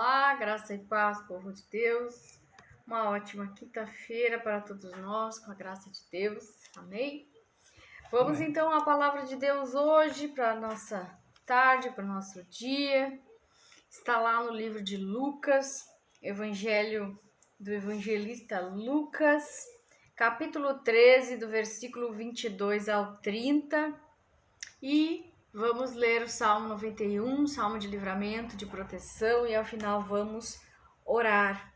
Olá, graça e paz, povo de Deus. Uma ótima quinta-feira para todos nós, com a graça de Deus. Amém? Vamos então à palavra de Deus hoje para a nossa tarde, para o nosso dia. Está lá no livro de Lucas, Evangelho do evangelista Lucas, capítulo 13, do versículo 22 ao 30. E vamos ler o Salmo 91, Salmo de livramento, de proteção, e ao final vamos orar.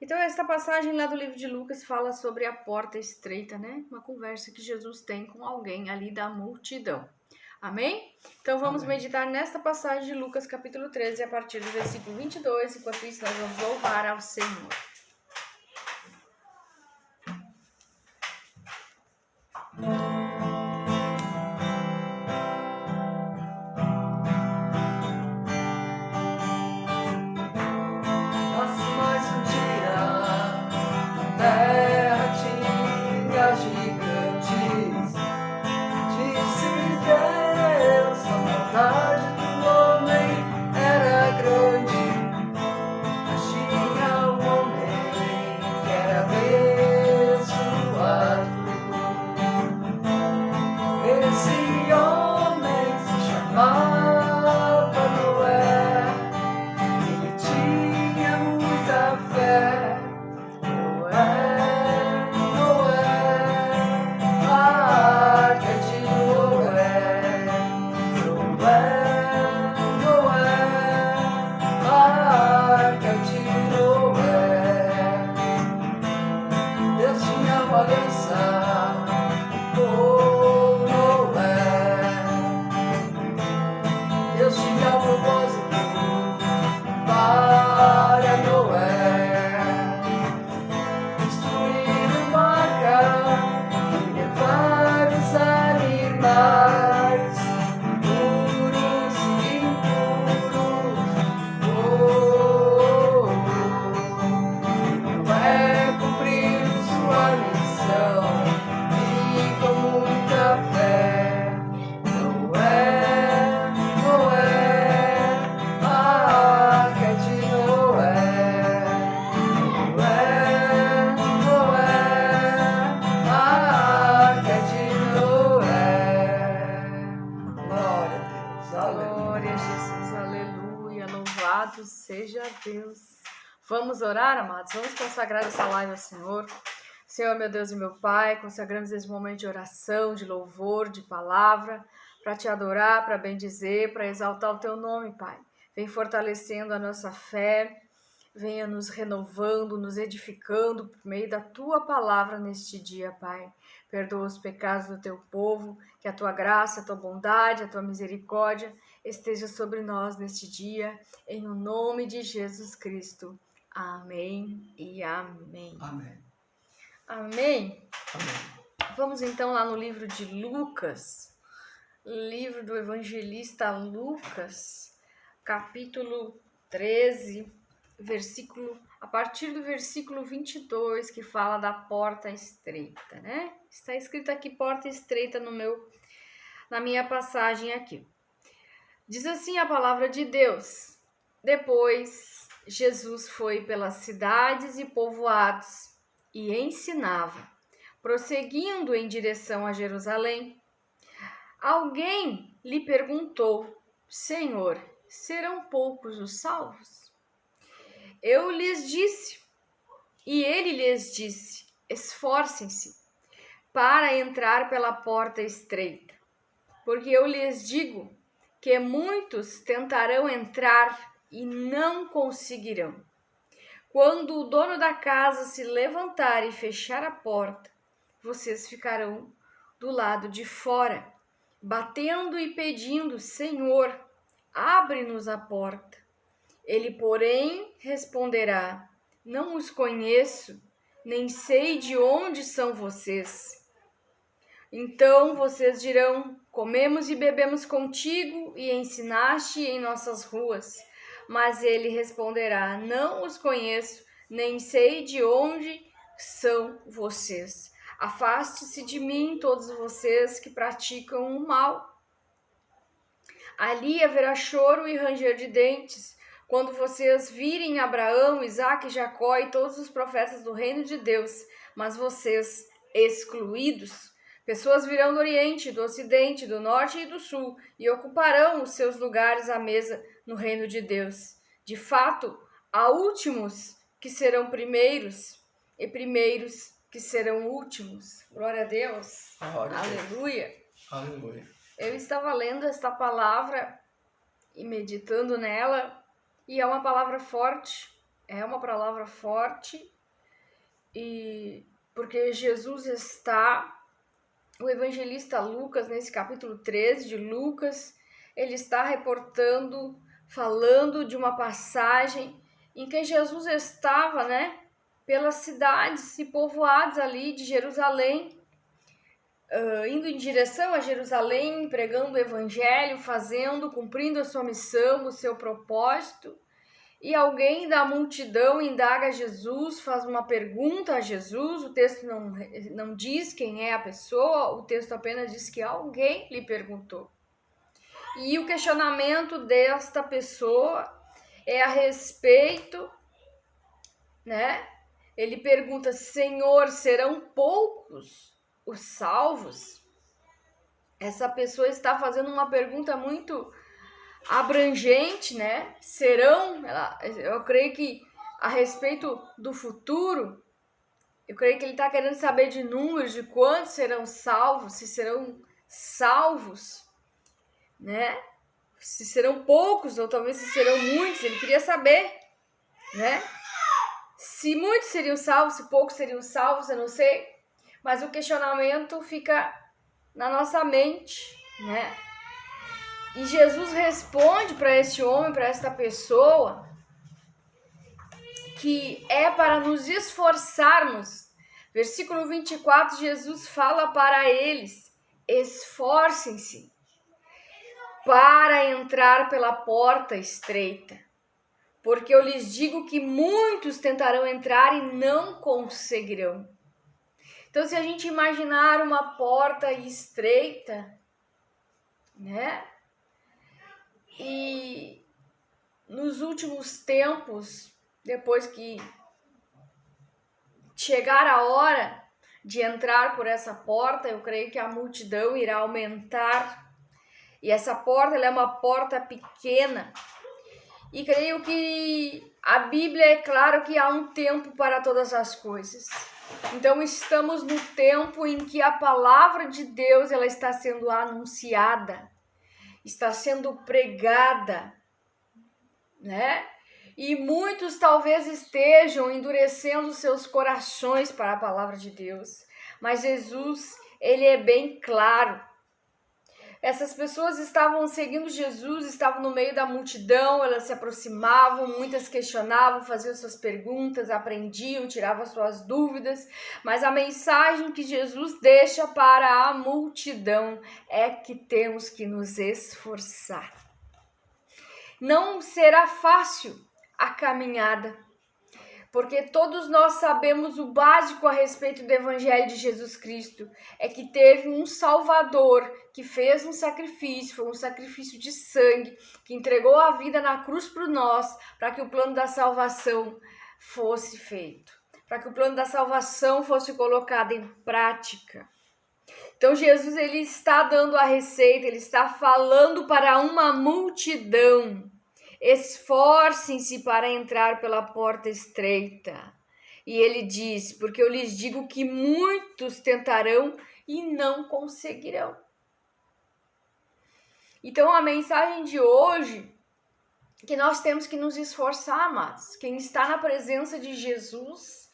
Então, esta passagem lá do livro de Lucas fala sobre a porta estreita, né? Uma conversa que Jesus tem com alguém ali da multidão. Amém? Então, vamos meditar nesta passagem de Lucas, capítulo 13, a partir do versículo 22. Enquanto isso, nós vamos louvar ao Senhor. Seja Deus. Vamos orar, amados? Vamos consagrar essa live ao Senhor. Senhor, meu Deus e meu Pai, consagramos esse momento de oração, de louvor, de palavra, para te adorar, para bendizer, para exaltar o teu nome, Pai. Vem fortalecendo a nossa fé, venha nos renovando, nos edificando por meio da tua palavra neste dia, Pai. Perdoa os pecados do teu povo, que a tua graça, a tua bondade, a tua misericórdia esteja sobre nós neste dia, em o nome de Jesus Cristo. Amém e amém. Amém. Amém. Vamos então lá no livro de Lucas, livro do evangelista Lucas, capítulo 13, a partir do versículo 22, que fala da porta estreita, né? Está escrito aqui porta estreita na minha passagem aqui. Diz assim a palavra de Deus: Depois Jesus foi pelas cidades e povoados e ensinava, prosseguindo em direção a Jerusalém. Alguém lhe perguntou: Senhor, serão poucos os salvos? Eu lhes disse, e ele lhes disse: Esforcem-se para entrar pela porta estreita, porque eu lhes digo que muitos tentarão entrar e não conseguirão. Quando o dono da casa se levantar e fechar a porta, vocês ficarão do lado de fora, batendo e pedindo: Senhor, abre-nos a porta. Ele, porém, responderá: Não os conheço, nem sei de onde são vocês. Então vocês dirão: Comemos e bebemos contigo e ensinaste em nossas ruas. Mas ele responderá: Não os conheço, nem sei de onde são vocês. Afaste-se de mim, todos vocês que praticam o mal. Ali haverá choro e ranger de dentes, quando vocês virem Abraão, Isaque, Jacó e todos os profetas do reino de Deus, mas vocês excluídos, pessoas virão do Oriente, do Ocidente, do Norte e do Sul e ocuparão os seus lugares à mesa no reino de Deus. De fato, há últimos que serão primeiros e primeiros que serão últimos. Glória a Deus. Glória a Deus. Aleluia. Aleluia. Eu estava lendo esta palavra e meditando nela, e é uma palavra forte. É uma palavra forte, e porque Jesus está, o evangelista Lucas, nesse capítulo 13 de Lucas, ele está reportando, falando de uma passagem em que Jesus estava, né, pelas cidades e povoados ali de Jerusalém, indo em direção a Jerusalém, pregando o evangelho, cumprindo a sua missão, o seu propósito. E alguém da multidão indaga a Jesus, faz uma pergunta a Jesus. O texto não diz quem é a pessoa, o texto apenas diz que alguém lhe perguntou. E o questionamento desta pessoa é a respeito, né? Ele pergunta: Senhor, serão poucos os salvos? Essa pessoa está fazendo uma pergunta muito abrangente, né? Eu creio que a respeito do futuro, eu creio que ele está querendo saber de números, de quantos serão salvos, se serão salvos, né? Se serão poucos ou talvez se serão muitos, ele queria saber, né? Se muitos seriam salvos, se poucos seriam salvos, eu não sei, mas o questionamento fica na nossa mente, né? E Jesus responde para este homem, para esta pessoa, que é para nos esforçarmos. Versículo 24, Jesus fala para eles: esforcem-se para entrar pela porta estreita, porque eu lhes digo que muitos tentarão entrar e não conseguirão. Então, se a gente imaginar uma porta estreita, né? E nos últimos tempos, depois que chegar a hora de entrar por essa porta, eu creio que a multidão irá aumentar. E essa porta, ela é uma porta pequena. E creio que a Bíblia é claro que há um tempo para todas as coisas. Então estamos no tempo em que a palavra de Deus ela está sendo anunciada, está sendo pregada, né? E muitos talvez estejam endurecendo seus corações para a palavra de Deus. Mas Jesus, ele é bem claro. Essas pessoas estavam seguindo Jesus, estavam no meio da multidão, elas se aproximavam, muitas questionavam, faziam suas perguntas, aprendiam, tiravam suas dúvidas, mas a mensagem que Jesus deixa para a multidão é que temos que nos esforçar. Não será fácil a caminhada, porque todos nós sabemos o básico a respeito do Evangelho de Jesus Cristo, é que teve um Salvador que fez um sacrifício, foi um sacrifício de sangue, que entregou a vida na cruz por nós, para que o plano da salvação fosse feito, para que o plano da salvação fosse colocado em prática. Então Jesus ele está dando a receita, ele está falando para uma multidão: esforcem-se para entrar pela porta estreita. E ele diz: porque eu lhes digo que muitos tentarão e não conseguirão. Então a mensagem de hoje é que nós temos que nos esforçar, amados. Quem está na presença de Jesus,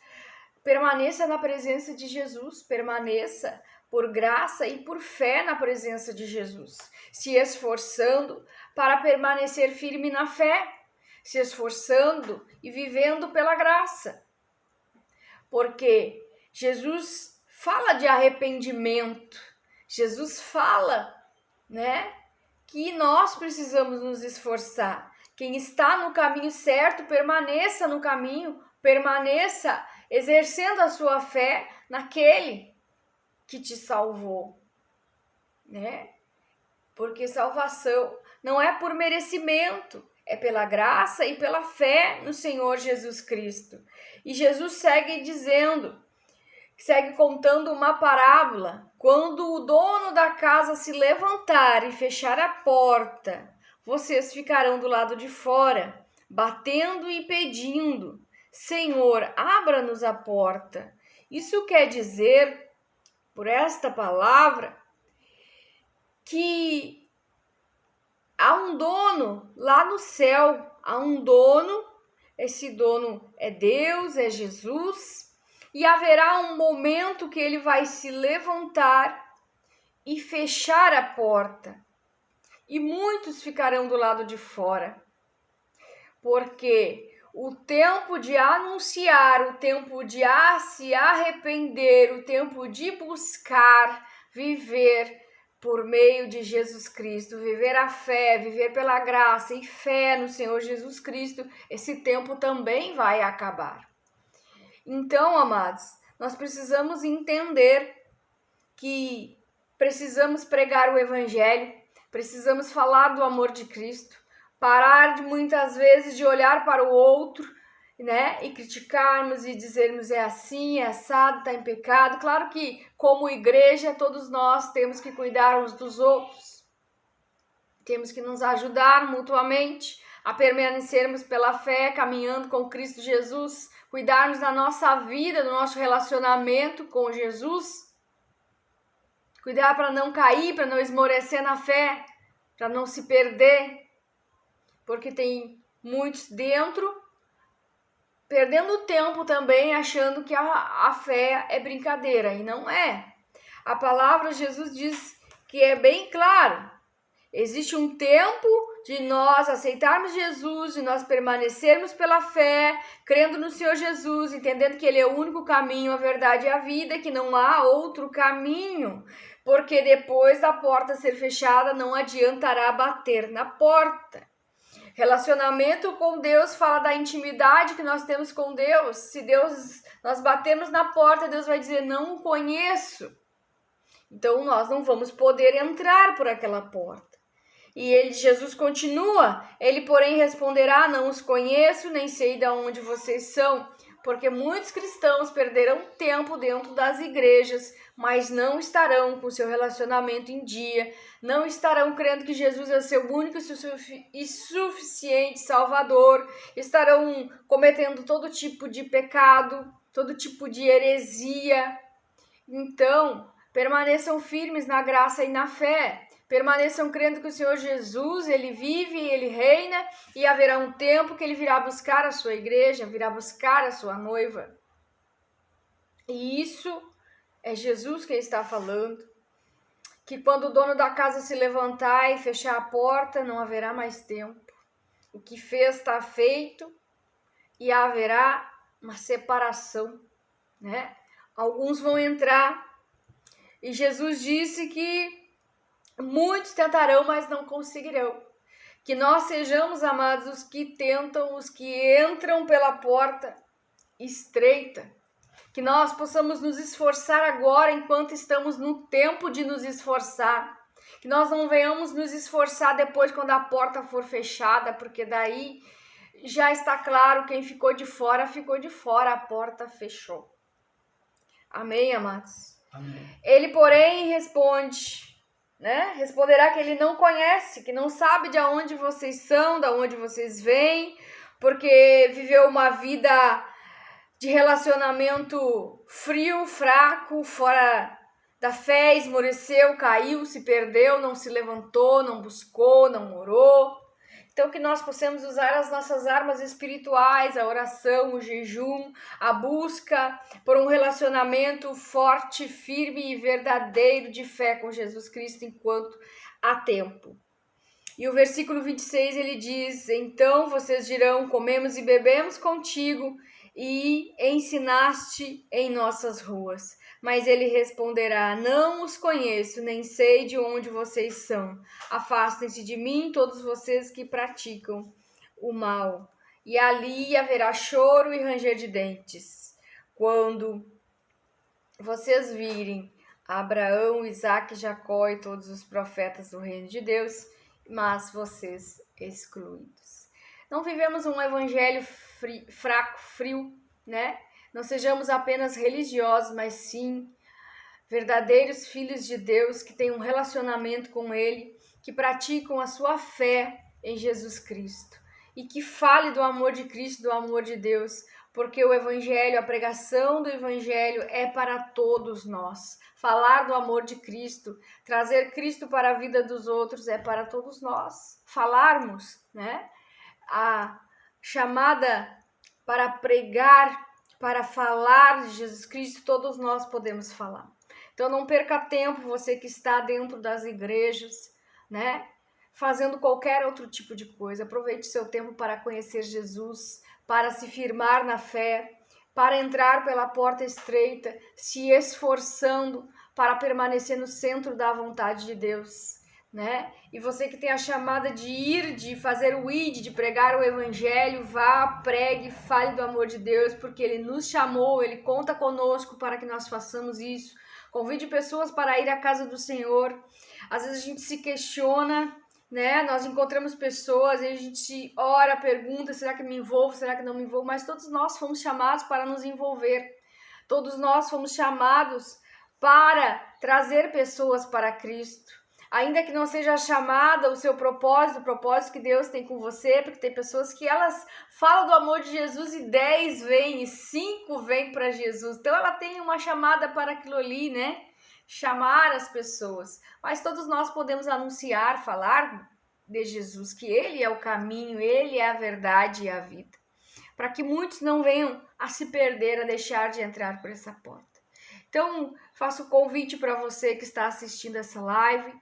permaneça na presença de Jesus, permaneça por graça e por fé na presença de Jesus, se esforçando para permanecer firme na fé, se esforçando e vivendo pela graça. Porque Jesus fala de arrependimento, Jesus fala, né, que nós precisamos nos esforçar. Quem está no caminho certo, permaneça no caminho, permaneça exercendo a sua fé naquele que te salvou, né? Porque salvação não é por merecimento, é pela graça e pela fé no Senhor Jesus Cristo. E Jesus segue contando uma parábola. Quando o dono da casa se levantar e fechar a porta, vocês ficarão do lado de fora, batendo e pedindo: Senhor, abra-nos a porta. Isso quer dizer, por esta palavra, que há um dono lá no céu, há um dono, esse dono é Deus, é Jesus, e haverá um momento que ele vai se levantar e fechar a porta, e muitos ficarão do lado de fora, porque o tempo de anunciar, o tempo de se arrepender, o tempo de buscar viver por meio de Jesus Cristo, viver a fé, viver pela graça e fé no Senhor Jesus Cristo, esse tempo também vai acabar. Então, amados, nós precisamos entender que precisamos pregar o Evangelho, precisamos falar do amor de Cristo, parar de muitas vezes de olhar para o outro, né, e criticarmos e dizermos é assim, é assado, está em pecado. Claro que, como igreja, todos nós temos que cuidar uns dos outros, temos que nos ajudar mutuamente a permanecermos pela fé, caminhando com Cristo Jesus, cuidarmos da nossa vida, do nosso relacionamento com Jesus, cuidar para não cair, para não esmorecer na fé, para não se perder, porque tem muitos dentro perdendo tempo também, achando que a fé é brincadeira, e não é. A palavra de Jesus diz que é bem claro, existe um tempo de nós aceitarmos Jesus, de nós permanecermos pela fé, crendo no Senhor Jesus, entendendo que Ele é o único caminho, a verdade e a vida, que não há outro caminho, porque depois da porta ser fechada não adiantará bater na porta. Relacionamento com Deus fala da intimidade que nós temos com Deus. Se nós batemos na porta, Deus vai dizer, não o conheço. Então nós não vamos poder entrar por aquela porta. E Jesus continua, ele porém responderá, não os conheço, nem sei de onde vocês são, porque muitos cristãos perderão tempo dentro das igrejas, mas não estarão com seu relacionamento em dia, não estarão crendo que Jesus é o seu único e suficiente Salvador, estarão cometendo todo tipo de pecado, todo tipo de heresia. Então, permaneçam firmes na graça e na fé. Permaneçam crendo que o Senhor Jesus, Ele vive, Ele reina, e haverá um tempo que Ele virá buscar a sua igreja, virá buscar a sua noiva. E isso é Jesus quem está falando. Que quando o dono da casa se levantar e fechar a porta, não haverá mais tempo. O que fez está feito e haverá uma separação, né? Alguns vão entrar e Jesus disse que muitos tentarão, mas não conseguirão. Que nós sejamos, amados, os que tentam, os que entram pela porta estreita. Que nós possamos nos esforçar agora, enquanto estamos no tempo de nos esforçar. Que nós não venhamos nos esforçar depois, quando a porta for fechada, porque daí já está claro, quem ficou de fora, a porta fechou. Amém, amados? Amém. Ele, porém, responderá que ele não conhece, que não sabe de onde vocês são, de onde vocês vêm, porque viveu uma vida de relacionamento frio, fraco, fora da fé, esmoreceu, caiu, se perdeu, não se levantou, não buscou, não orou. Então, que nós possamos usar as nossas armas espirituais, a oração, o jejum, a busca por um relacionamento forte, firme e verdadeiro de fé com Jesus Cristo enquanto há tempo. E o versículo 26, ele diz, então vocês dirão, comemos e bebemos contigo e ensinaste em nossas ruas. Mas ele responderá, não os conheço, nem sei de onde vocês são. Afastem-se de mim, todos vocês que praticam o mal. E ali haverá choro e ranger de dentes. Quando vocês virem Abraão, Isaque, Jacó e todos os profetas do reino de Deus, mas vocês excluídos. Não vivemos um evangelho fraco, frio, né? Não sejamos apenas religiosos, mas sim verdadeiros filhos de Deus que têm um relacionamento com Ele, que praticam a sua fé em Jesus Cristo e que fale do amor de Cristo, do amor de Deus, porque o Evangelho, a pregação do Evangelho é para todos nós. Falar do amor de Cristo, trazer Cristo para a vida dos outros é para todos nós. Falarmos, né? A chamada para pregar, para falar de Jesus Cristo, todos nós podemos falar. Então não perca tempo, você que está dentro das igrejas, né? Fazendo qualquer outro tipo de coisa. Aproveite seu tempo para conhecer Jesus, para se firmar na fé, para entrar pela porta estreita, se esforçando para permanecer no centro da vontade de Deus, né? E você que tem a chamada de ir, de fazer o ID, de pregar o evangelho, vá, pregue, fale do amor de Deus, porque Ele nos chamou, Ele conta conosco para que nós façamos isso. Convide pessoas para ir à casa do Senhor. Às vezes a gente se questiona, né? Nós encontramos pessoas e a gente ora, pergunta, será que me envolvo, será que não me envolvo? Mas todos nós fomos chamados para nos envolver. Todos nós fomos chamados para trazer pessoas para Cristo. Ainda que não seja chamada o seu propósito, o propósito que Deus tem com você, porque tem pessoas que elas falam do amor de Jesus e 10 vêm, e 5 vêm para Jesus. Então ela tem uma chamada para aquilo ali, né? Chamar as pessoas. Mas todos nós podemos anunciar, falar de Jesus, que Ele é o caminho, Ele é a verdade e a vida. Para que muitos não venham a se perder, a deixar de entrar por essa porta. Então, faço o convite para você que está assistindo essa live,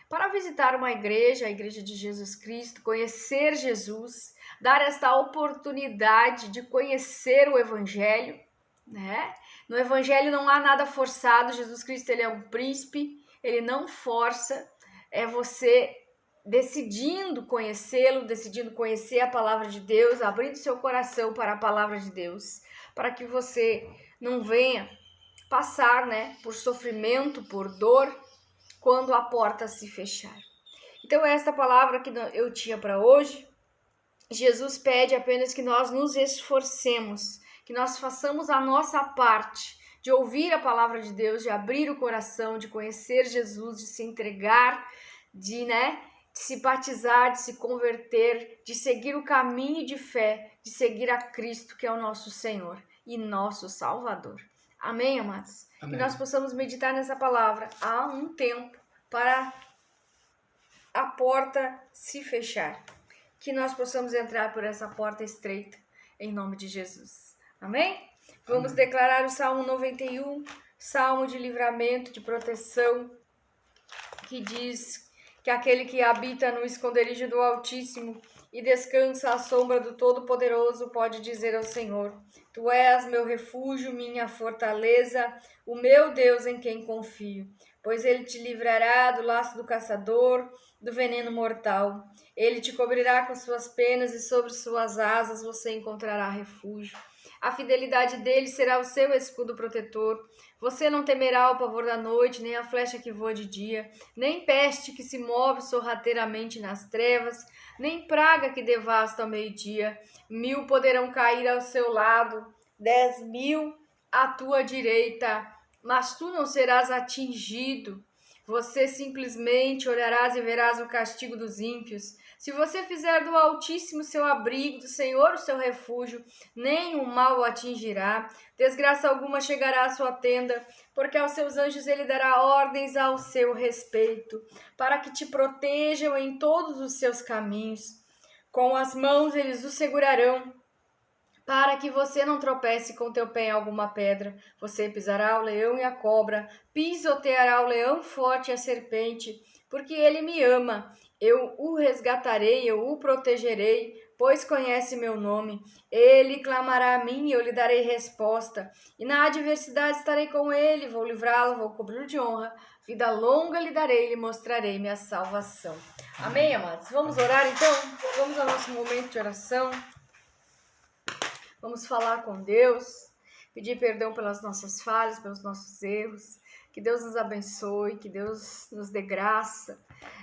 para visitar uma igreja, a Igreja de Jesus Cristo, conhecer Jesus, dar esta oportunidade de conhecer o Evangelho, né? No Evangelho não há nada forçado, Jesus Cristo ele é um príncipe, ele não força, é você decidindo conhecê-lo, decidindo conhecer a palavra de Deus, abrindo seu coração para a palavra de Deus, para que você não venha passar, né, por sofrimento, por dor, quando a porta se fechar. Então, esta palavra que eu tinha para hoje, Jesus pede apenas que nós nos esforcemos, que nós façamos a nossa parte, de ouvir a palavra de Deus, de abrir o coração, de conhecer Jesus, de se entregar, de se batizar, de se converter, de seguir o caminho de fé, de seguir a Cristo, que é o nosso Senhor e nosso Salvador. Amém, amados? Amém. Que nós possamos meditar nessa palavra. Há um tempo para a porta se fechar. Que nós possamos entrar por essa porta estreita, em nome de Jesus. Amém? Vamos declarar o Salmo 91, Salmo de livramento, de proteção, que diz que aquele que habita no esconderijo do Altíssimo e descansa à sombra do Todo-Poderoso pode dizer ao Senhor: Tu és meu refúgio, minha fortaleza, o meu Deus em quem confio. Pois ele te livrará do laço do caçador, do veneno mortal. Ele te cobrirá com suas penas e sobre suas asas você encontrará refúgio. A fidelidade dele será o seu escudo protetor. Você não temerá o pavor da noite, nem a flecha que voa de dia, nem peste que se move sorrateiramente nas trevas, nem praga que devasta ao meio-dia. 1000 poderão cair ao seu lado, 10.000 à tua direita, mas tu não serás atingido. Você simplesmente olharás e verás o castigo dos ímpios. Se você fizer do Altíssimo seu abrigo, do Senhor o seu refúgio, nenhum mal o atingirá, desgraça alguma chegará à sua tenda, porque aos seus anjos ele dará ordens ao seu respeito, para que te protejam em todos os seus caminhos. Com as mãos eles o segurarão, para que você não tropece com teu pé em alguma pedra. Você pisará o leão e a cobra, pisoteará o leão forte e a serpente, porque ele me ama. Eu o resgatarei, eu o protegerei, pois conhece meu nome. Ele clamará a mim e eu lhe darei resposta. E na adversidade estarei com ele, vou livrá-lo, vou cobri-lo de honra. Vida longa lhe darei, lhe mostrarei minha salvação. Amém, amados? Vamos orar então? Vamos ao nosso momento de oração. Vamos falar com Deus, pedir perdão pelas nossas falhas, pelos nossos erros. Que Deus nos abençoe, que Deus nos dê graça,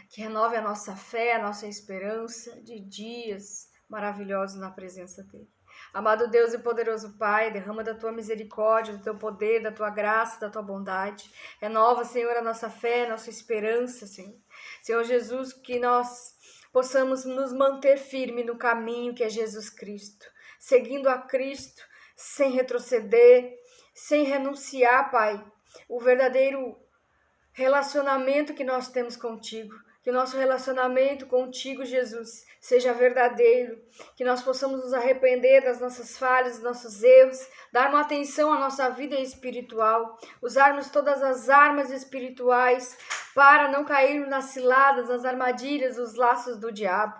que renove a nossa fé, a nossa esperança de dias maravilhosos na presença dele. Amado Deus e poderoso Pai, derrama da tua misericórdia, do teu poder, da tua graça, da tua bondade. Renova, Senhor, a nossa fé, a nossa esperança, Senhor. Senhor Jesus, que nós possamos nos manter firme no caminho que é Jesus Cristo, seguindo a Cristo, sem retroceder, sem renunciar, Pai, o verdadeiro relacionamento que nós temos contigo. Que o nosso relacionamento contigo, Jesus, seja verdadeiro, que nós possamos nos arrepender das nossas falhas, dos nossos erros, dar uma atenção à nossa vida espiritual, usarmos todas as armas espirituais para não cairmos nas ciladas, nas armadilhas, nos laços do diabo.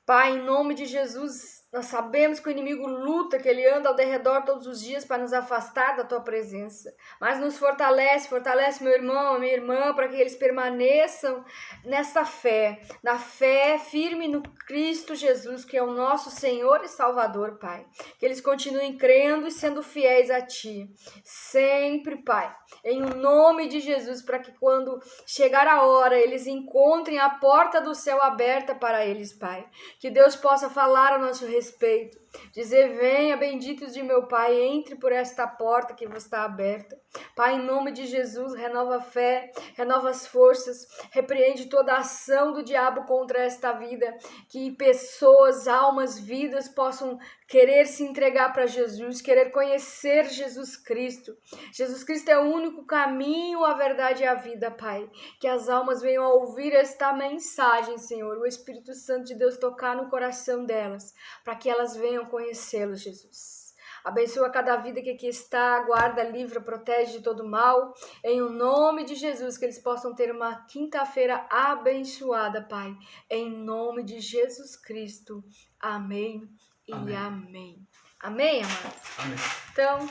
Pai, em nome de Jesus, nós sabemos que o inimigo luta, que ele anda ao derredor todos os dias para nos afastar da tua presença. Mas nos fortalece meu irmão, a minha irmã, para que eles permaneçam nessa fé, na fé firme no Cristo Jesus, que é o nosso Senhor e Salvador, Pai. Que eles continuem crendo e sendo fiéis a Ti. Sempre, Pai. Em nome de Jesus, para que quando chegar a hora, eles encontrem a porta do céu aberta para eles, Pai. Que Deus possa falar a nosso respeito, dizer: venha, benditos de meu Pai, entre por esta porta que vos está aberta. Pai, em nome de Jesus, renova a fé, renova as forças, repreende toda a ação do diabo contra esta vida, que pessoas, almas, vidas possam querer se entregar para Jesus, querer conhecer Jesus Cristo. Jesus Cristo é o único caminho, a verdade e a vida, Pai. Que as almas venham a ouvir esta mensagem, Senhor, o Espírito Santo de Deus tocar no coração delas, para que elas venham conhecê-lo, Jesus. Abençoa cada vida que aqui está, guarda, livra, protege de todo mal. Em o nome de Jesus, que eles possam ter uma quinta-feira abençoada, Pai. Em nome de Jesus Cristo. Amém e amém. Amém, amados? Amém. Então,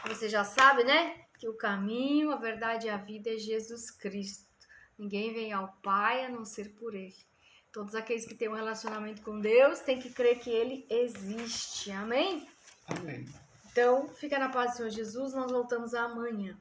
você já sabe, né? Que o caminho, a verdade e a vida é Jesus Cristo. Ninguém vem ao Pai a não ser por Ele. Todos aqueles que têm um relacionamento com Deus têm que crer que Ele existe. Amém? Amém. Então, fica na paz do Senhor Jesus. Nós voltamos amanhã.